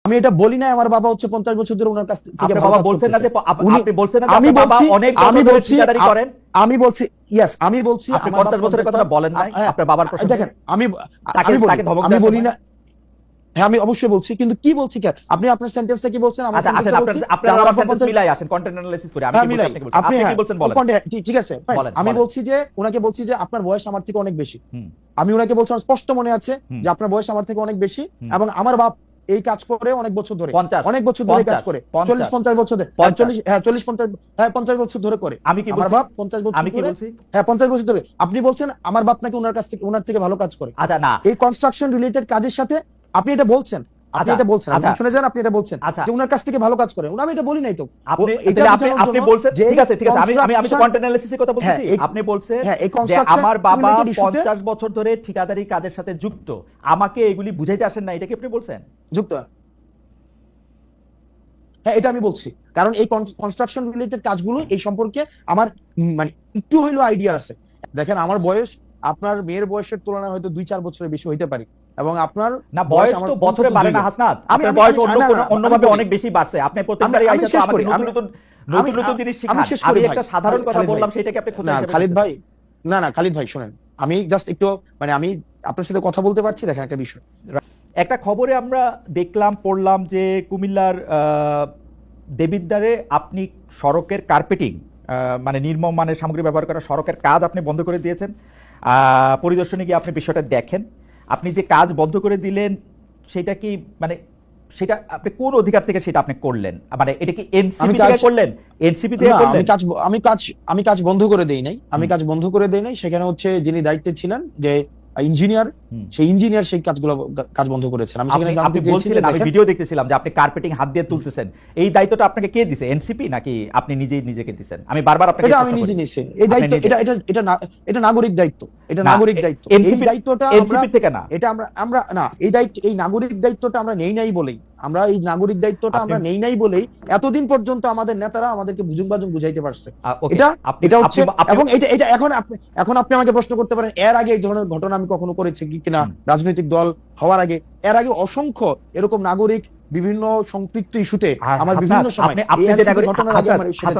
আমি এটা বলি না আমার বাবা হচ্ছে 50 বছর ধরে ওনার কাছ থেকে আপনার ভালো বাবা কাজ বলছেন না যে করতেছে। আপনি বলছেন না যে আমি আপনার বাবা বলছি অনেক আমি বছর ধরে বলছি ঠিকাদারি করেন? আমি বলছি ইয়েস আমি বলছি আপনি আমার 50 বছরের কথাটা বলেন নাই আপনার বাবার প্রসঙ্গে? দেখেন আমি তাকে আমি বলি তাকে ধমক আমি দেওয়ার বলি সময়? না। হ্যাঁ আমি অবশ্যই বলছি, কিন্তু কি বলছি কেন আপনি আপনার সেন্টেন্সটা কি বলছেন আমার আচ্ছা আসেন সেন্টেন্সটা বলছি আপনার যে আমার আমার বাবা সেন্টেন্স 50 মিলাই আসেন, কন্টেন্ট অ্যানালাইসিস করে আমি হ্যাঁ কি বলছি মিলাই আপনি কি বলছেন, আপনি কি বলছেন বলেন। ঠিক আছে fine। বলেন, আমি বলেন। বলছি যে ওনাকে বলছি যে আপনার বয়স আমার থেকে অনেক বেশি। হুম, আমি ওনাকে বলছি আমার স্পষ্ট মনে আছে হুম, যে আপনার বয়স আমার থেকে অনেক বেশি হুম। এবং আমার বাপ এই কাজ করে অনেক বছর ধরে 50 অনেক বছর ধরে কাজ 50 করে 50 40-50 বছর ধরে 50 40-50 হ্যাঁ 50 বছর ধরে করে। আমি কি আমার বলছি? বাপ 50 বছর আমি কি ধরে বলছি? হ্যাঁ 50 বছর ধরে। আপনি বলছেন আমার বাপ নাকি ওনার থেকে ভালো কাজ করে আচ্ছা না, এই কনস্ট্রাকশন রিলেটেড কাজের সাথে। আপনি এটা বলছেন আপনি আচ্ছা, এটা বলছেন আপনি আচ্ছা, শুনে যান আপনি এটা বলছেন আচ্ছা। যে ওনার কাছ থেকে ভালো কাজ করে। আমি এটা বলি নাই তো। আপনি এটা তাহলে আপনি বোঝানোর আপনি জন্য বলছেন যে ঠিক আছে ঠিক আছে, আমি আমি আমি তো construction- কন্টেন্ট অ্যানালাইসিসের কথা হ্যাঁ, বলতেছি। এই- আপনি বলছেন হ্যাঁ, এই যে construction আমার বাবা related issue-তে 50 বছর ধরে ঠিকাদারি কাজের সাথে যুক্ত, আমাকে এগুলি বুঝাইতে আসেন না, এটা কি আপনি বলছেন? যুক্ত। হ্যাঁ এটা আমি বলছি, কারণ এই কনস্ট্রাকশন রিলেটেড কাজগুলো এই সম্পর্কে আমার মানে একটু হইলো আইডিয়া আছে। দেখেন আমার বয়স আপনার মেয়ের বয়সের তুলনায় হয়তো 2-4 বছরের বেশি হইতে পারে এবং আপনার না বয়স আমার তো বছরে অন্তত বাড়ে 2 না বার। হাসনাত, আমি আপনার আমি- বয়স আমি- অন্য না, না, কোনো না, অন্যভাবে আমি বলি। অনেক বেশি বাড়ছে। আপনি প্রত্যেকবারই আমি আইসা তো শেষ আমাকে করি, নতুন আমি- নতুন আমি নতুন নতুন জিনিস শিখান। শেষ আমি করি ভাই। একটা সাধারণ কথা খালিদ বললাম, ভাই। সেটাকে আপনি খোঁচা না হিসেবে খালিদ নিতেছেন। ভাই, না খালিদ ভাই শুনেন, আমি জাস্ট একটু মানে আমি আপনার সাথে কথা বলতে পারছি, দেখেন একটা বিষয়। একটা খবরে আমরা দেখলাম পড়লাম যে কুমিল্লার দেবিদ্বারে আপনি সড়কের কার্পেটিং মানে নির্মম মানের সামগ্রী ব্যবহার করা সড়কের কাজ আপনি বন্ধ করে দিয়েছেন। পরিদর্শনে গিয়ে আপনি বিষয়টা দেখেন। আপনি যে কাজ বন্ধ করে দিলেন সেটা কি মানে সেটা আপনি কোন অধিকার থেকে সেটা আপনি করলেন? মানে এটা কি এনসিপি থেকে করলেন? এনসিপি থেকে না, করলেন? আমি কাজ বন্ধ করে দেই নাই। আমি কাজ বন্ধ করে দেই নাই। সেখানে হচ্ছে যিনি দায়িত্বে ছিলেন যে ইঞ্জিনিয়ার, সেই ইঞ্জিনিয়ার সেই কাজ বন্ধ করেছেন। আমি সেখানে জানতে আপনি চেয়েছি বলছিলেন, যে আমি দেখেন, ভিডিও দেখতেছিলাম যে আপনি কার্পেটিং হাত দিয়ে তুলতেছেন। এই দায়িত্বটা আপনাকে কে দিছে? এনসিপি নাকি আপনি নিজেই নিজেকে দিছেন? আমি বারবার আপনাকে এটা আমি নিজে নিছি। এই দায়িত্ব এটা নাগরিক দায়িত্ব। এটা নাগরিক দায়িত্ব। এই দায়িত্বটা এনসিপি থেকে না। এটা আমরা না, এই দায়িত্ব এই নাগরিক দায়িত্বটা আমরা নেই নাই বলেই এই নাগরিক দায়িত্বটা আমরা নেই নাই বলেই এতদিন পর্যন্ত আমাদের নেতারা আমাদেরকে বুঝুং বুঝাইতে পারছে। এটা হচ্ছে এবং এটা এখন আপনি আমাকে প্রশ্ন করতে পারেন এর আগে এই ধরনের ঘটনা আমি কখনো করেছি কিনা রাজনৈতিক দল হওয়ার আগে। এর আগে অসংখ্য এরকম নাগরিক বিভিন্ন সম্পৃক্ত ইস্যুতে আমার বিভিন্ন সময়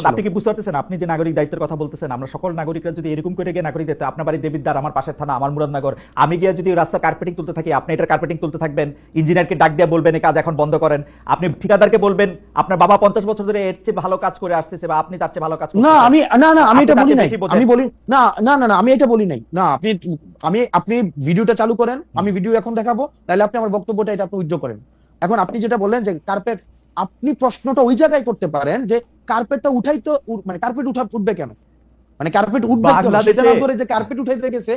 আপনি কি বুঝতে পারতেছেন? আপনি যে নাগরিক দায়িত্বের কথা বলতেছেন, আমরা সকল নাগরিকরা যদি এরকম করে গিয়ে নাগরিক দায়িত্ব, আপনার বাড়ি দেবিদ্বার, আমার পাশের থানা, আমার মুরাদনগর, আমি গিয়ে যদি রাস্তা কার্পেটিং তুলতে থাকি, আপনি এটা কার্পেটিং তুলতে থাকবেন, ইঞ্জিনিয়ারকে ডাক দিয়ে বলবেন এই কাজ এখন বন্ধ করেন, আপনি ঠিকাদারকে বলবেন আপনার বাবা 50 বছর ধরে এর চেয়ে ভালো কাজ করে আসতেছে বা আপনি তার চেয়ে ভালো কাজ করতেছেন। আমি এটা বলি নাই। আমি বলি না আমি এটা বলি নাই। না আপনি ভিডিওটা চালু করেন, আমি ভিডিও এখন দেখাবো, তাহলে আপনি আমার বক্তব্যটা এটা আপনি উইথড্র করেন। এখন আপনি যেটা বললেন যে কার্পেট, আপনি প্রশ্নটা ওই জায়গায় করতে পারেন যে কার্পেটটা উঠাইতো মানে কার্পেট উঠবে কেন, মানে কার্পেট উঠবে কেন সেটা না ধরে যে কার্পেট উঠাইতে গেছে।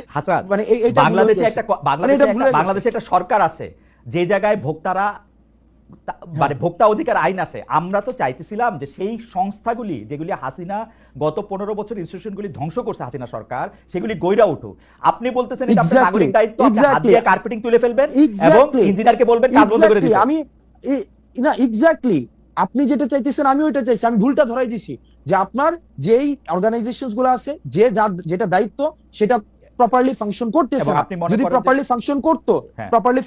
মানে বাংলাদেশে একটা সরকার আছে যে জায়গায় ভোক্তারা মানে ভোক্তা অধিকার আইন আছে। আমরা তো চাইতেছিলাম যে সেই সংস্থাগুলি যেগুলি হাসিনা গত 15 বছর ইনস্টিটিউশনগুলি ধ্বংস করছে হাসিনা সরকার, সেগুলি গইরা উঠুক। আপনি বলতেছেন এটা আপনার নাগরিক দায়িত্ব, আপনি হাত দিয়ে কার্পেটিং তুলে ফেলবেন এবং ইঞ্জিনিয়ারকে বলবেন কাজ বন্ধ করে দিতে। না এক্স্যাক্টলি আপনি যেটা চাইতেছেন আমি ওইটা চাইছি। আমি ভুলটা ধরাই দিছি যে আপনার যেই অর্গানাইজেশনস গুলো আছে যেটা দায়িত্ব সেটা প্রপারলি ফাংশন করতেছে না। যদি প্রপারলি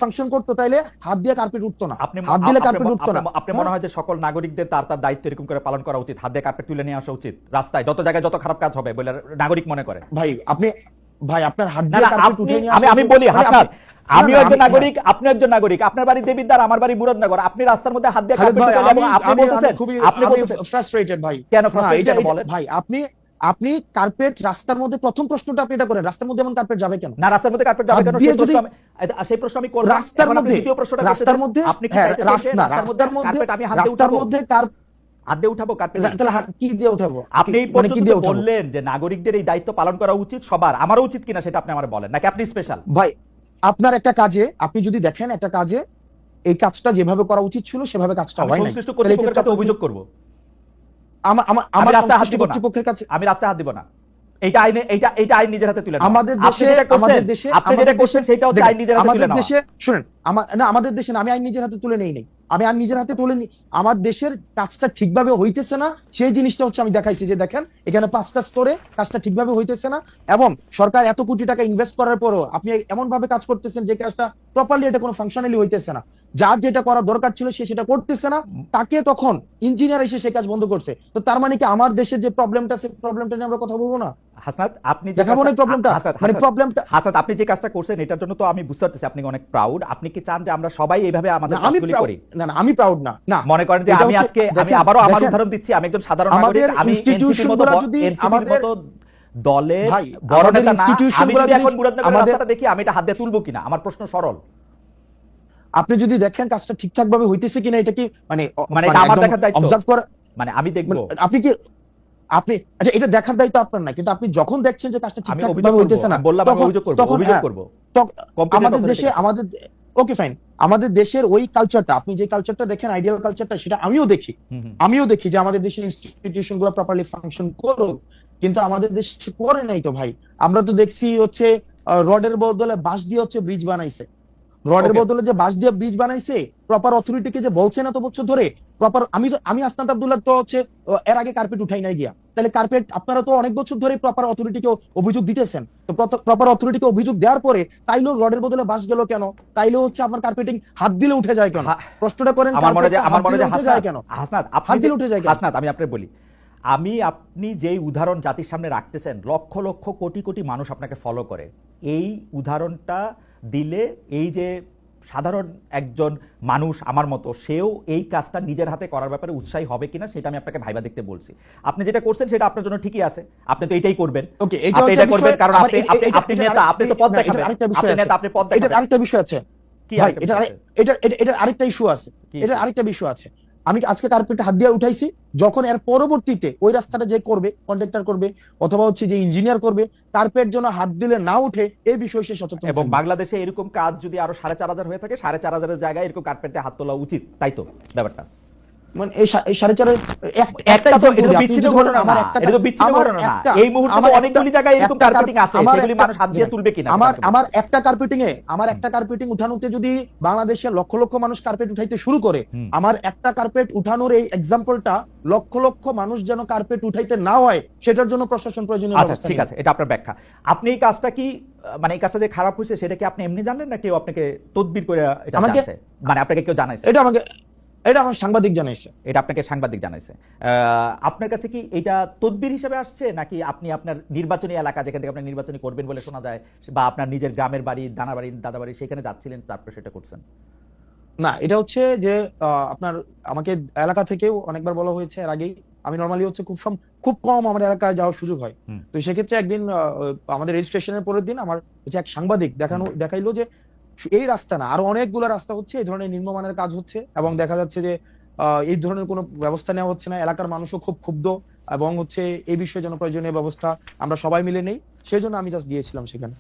ফাংশন করতো তাহলে হাত দিয়ে কার্পেট উঠতো না, হাত দিলে কার্পেট উঠতো না। আপনি মনে হয় যে সকল নাগরিকদের তার দায়িত্ব এরকম করে পালন করা উচিত, হাত দিয়ে কার্পেট তুলে নিয়ে আসা উচিত রাস্তায় যত জায়গায় যত খারাপ কাজ হবে বলে নাগরিক মনে করে? ভাই আপনার হাত দিয়ে কার্পেট উঠে নিয়ে আসা, আমি বলি হাসনাত, আমিও একজন নাগরিক, আপনি একজন নাগরিক, আপনার বাড়ি দেবিদ্বার, আমার বাড়ি মুরাদনগর, আপনি রাস্তার মধ্যে হাত দিয়ে কার্পেট তুলে এবং আপনি বলতেছেন আপনি ফ্রাস্ট্রেটেড ভাই। কেন ফ্রাস্ট্রেটেড বলেন? ভাই আপনি কার্পেট রাস্তার মধ্যে প্রথম প্রশ্নটা আপনি এটা করেন, রাস্তার মধ্যে এমন কার্পেট যাবে কেন? না রাস্তার মধ্যে কার্পেট যাবে কেন সেই প্রশ্ন আমি করব। রাস্তার মধ্যে দ্বিতীয় প্রশ্নটা রাস্তার মধ্যে আপনি কি চাইতেছেন রাস্তার মধ্যে আমি হাত দিয়ে উঠাবো কার্পেট? তাহলে কি দিয়ে উঠাবো? আপনি এই পর্যন্ত বললেন যে নাগরিকদের এই দায়িত্ব পালন করা উচিত সবার, আমারও উচিত কিনা সেটা আপনি আমারে বলেন, নাকি আপনি স্পেশাল? ভাই আপনার একটা কাজে আপনি যদি দেখেন একটা কাজে এই কাজটা যেভাবে করা উচিত ছিল সেভাবে কাজটা হয় না, সংশ্লিষ্ট কর্তৃপক্ষের কাছে অভিযোগ করব। আমার রাস্তায় হাত দিব না, আমি রাস্তায় হাত দিব না। এইটা আইন নিজের হাতে তুলে নেওয়া। আমাদের দেশে আপনি যেটা করছেন সেটা হচ্ছে আইন নিজের হাতে তুলে নেওয়া। আমাদের দেশে শুনেন, আমাদের দেশে না, আমি আইন নিজের হাতে তুলে নেই নাই। আমি আর নিজের হাতে তুলে আমার দেশের কাজটা ঠিকভাবে হইতেছে না, সেই জিনিসটা হচ্ছে আমি দেখাইছি যে দেখেন এখানে 5টা স্তরে কাজটা ঠিকভাবে হইতেছে না, এবং সরকার এত কোটি টাকা ইনভেস্ট করার পরও আপনি এমন ভাবে কাজ করতেছেন যে কাজটা প্রপারলি এটা কোনো ফাংশনালি হইতেছে না। যার যেটা করা দরকার ছিল সে সেটা করতেছে না, তাকে তখন ইঞ্জিনিয়ার এসে সে কাজ বন্ধ করছে। তো তার মানে কি আমার দেশের যে প্রবলেমটা, সেই প্রবলেমটা নিয়ে আমরা কথা বলবো না? হাসনাত, আপনি দেখাবো না প্রবলেমটা, মানে প্রবলেমটা। হাসনাত, আপনি যে কাজটা করছেন এটার জন্য তো আমি বুঝতে পারতেছি আপনি অনেক প্রাউড। আপনি কি চান যে আমরা সবাই এইভাবে আমাদের কাজগুলি করি? না না, আমি প্রাউড না। না, মনে করেন যে আমি আজকে আমি আবারও আমার উদাহরণ দিচ্ছি, আমি একজন সাধারণ নাগরিক, আমি ইনস্টিটিউশনগুলো যদি আমাদের দলের বড় নেতা না, আমি যদি এখন মুরাদনগরের রাস্তাটা দেখি আমি এটা হাত দিয়ে তুলবো কিনা? আমার প্রশ্ন সরল। আপনি যদি দেখেন কাজটা ঠিকঠাক ভাবে হইতেছে কিনা, এটা কি মানে এটা আমার দেখার দায়িত্ব, অবজার্ভ করা, মানে আমি দেখবো? আপনি কি আপনি আচ্ছা এটা দেখার দায়িত্ব আপনার না, কিন্তু আপনি যখন দেখছেন যে কাজটা ঠিকঠাক ভাবে হইতেছে না, বললাম আমি অভিযোগ করব, অভিযোগ করব। আমাদের দেশে ওকে ফাইন, আমাদের দেশের ওই কালচারটা, আপনি যে কালচারটা দেখেন আইডিয়াল কালচারটা, সেটা আমিও দেখি যে আমাদের দেশের ইনস্টিটিউশন গুলো প্রপারলি ফাংশন করুক, কিন্তু আমাদের দেশে করে নাই তো ভাই। আমরা তো দেখছি হচ্ছে রডের বদলে বাঁশ দিয়ে হচ্ছে ব্রিজ বানাইছে, রডের বদলে যে বাঁশ দিয়ে ব্রিজ বানাইছে, প্রপার অথরিটিকে যে বলছে না তো বছর ধরে প্রপার। আমি আসনাত আব্দুল্লাহ তো হচ্ছে এর আগে কার্পেট উঠাই নাই গিয়া, তাহলে কার্পেট আপনারা তো অনেক বছর ধরে প্রপার অথরিটিকে অভিযোগ দিতেছেন, তো প্রপার অথরিটিকে অভিযোগ দেওয়ার পরে তাইলেও রডের বদলে বাঁশ গেল কেন? তাইলেও হচ্ছে আপনার কার্পেটিং হাত দিলে উঠে যায় কেন? প্রশ্নটা করেন, আমার মনে হয় উঠে যায় কেন? হাসনাত, হাত দিলে উঠে যায় কেন? হাসনাত, আমি আপনাকে বলি, আপনি যেই উদাহরণ জাতির সামনে রাখতেছেন, লক্ষ লক্ষ কোটি কোটি মানুষ আপনাকে ফলো করে, এই উদাহরণটা দিলে এই যে সাধারণ একজন মানুষ আমার মতো, সেও এই কাজটা নিজের হাতে করার ব্যাপারে উৎসাহী হবে কিনা সেটা আমি আপনাকে ভাইবা দেখতে বলছি। আপনি যেটা করছেন সেটা আপনার জন্য ঠিকই আছে, আপনি তো এটাই করবেন, আপনি এটা করবেন কারণ আপনি নেতা, আপনি তো পদ দেখাবেন, আপনি নেতা, আপনি পদ দেখাবেন। এটা আরেকটা বিষয় আছে ভাই, এটা আরেকটা ইস্যু আছে, এটা আরেকটা বিষয় আছে। আমি আজকে কার্পেটে হাত দিয়ে উঠাইছি, যখন এর পরবর্তীতে ওই রাস্তাটা যে করবে, কন্ট্রাক্টর করবে অথবা হচ্ছে যে ইঞ্জিনিয়ার করবে, কার্পেট যেন হাত দিলে না উঠে এই বিষয়ে সে সচেতন। এবং বাংলাদেশে এরকম কাজ যদি আরো 4,500 হয়ে থাকে, 4,500 জায়গায় এরকম কার্পেটে হাত তোলা উচিত, তাই তো ব্যাপারটা? মানে এই 4.5 একটা তো এটা বিচ্ছিন্ন ঘটনা না, এটা তো বিচ্ছিন্ন ঘটনা না। এই মুহূর্তে অনেকগুলি জায়গায় এরকম কার্পেটিং আছে, সেগুলি মানুষ হাত দিয়ে তুলবে কিনা? আমার একটা কার্পেটিং উঠানোতে যদি বাংলাদেশে লক্ষ লক্ষ মানুষ কার্পেট উঠাইতে শুরু করে, আমার একটা কার্পেট উঠানোর এই এক্সাম্পলটা লক্ষ লক্ষ মানুষ যেন কার্পেট উঠাইতে না হয়, সেটার জন্য প্রশাসন প্রয়োজনীয় ব্যবস্থা। আচ্ছা ঠিক আছে, এটা আপনার ব্যাখ্যা। আপনি এই কাজটা কি, মানে এই কাজটা যে খারাপ হয়েছে সেটা কি আপনি এমনি জানলেন না কেউ আপনাকে তদবির করে এটা জানাইছে? মানে আপনাকে কেউ জানাইছে? এটা আমার সাংবাদিক জানাইছে। এটা আপনাকে সাংবাদিক জানাইছে। আপনার কাছে কি এটা তদবির হিসেবে আসছে, নাকি আপনি আপনার নির্বাচনী এলাকা যেখান থেকে আপনি নির্বাচনী করবেন বলে শোনা যায়, বা আপনার নিজের গ্রামের বাড়ি, দানাবাড়ি, দাদাবাড়ি, সেখানে যাচ্ছিলেন তারপর সেটা করছেন? না, এটা হচ্ছে যে আপনার আমাকে এলাকা থেকেও অনেকবার বলা হয়েছে এর আগেই। আমি নরমালি হচ্ছে খুব কম আমার এলাকায় যাওয়ার সুযোগ হয়। তো সেক্ষেত্রে একদিন আমাদের রেজিস্ট্রেশনের পরের দিন আমার হচ্ছে এক সাংবাদিক দেখাইলো যে এই রাস্তা না, আরো অনেকগুলো রাস্তা হচ্ছে এই ধরনের নিম্নমানের কাজ হচ্ছে, এবং দেখা যাচ্ছে যে এই ধরনের কোনো ব্যবস্থা নেওয়া হচ্ছে না। এলাকার মানুষও খুব ক্ষুব্ধ, এবং হচ্ছে এই বিষয়ে যেন প্রয়োজনীয় ব্যবস্থা আমরা সবাই মিলে নেই, সেই জন্য আমি জাস্ট গিয়েছিলাম সেখানে।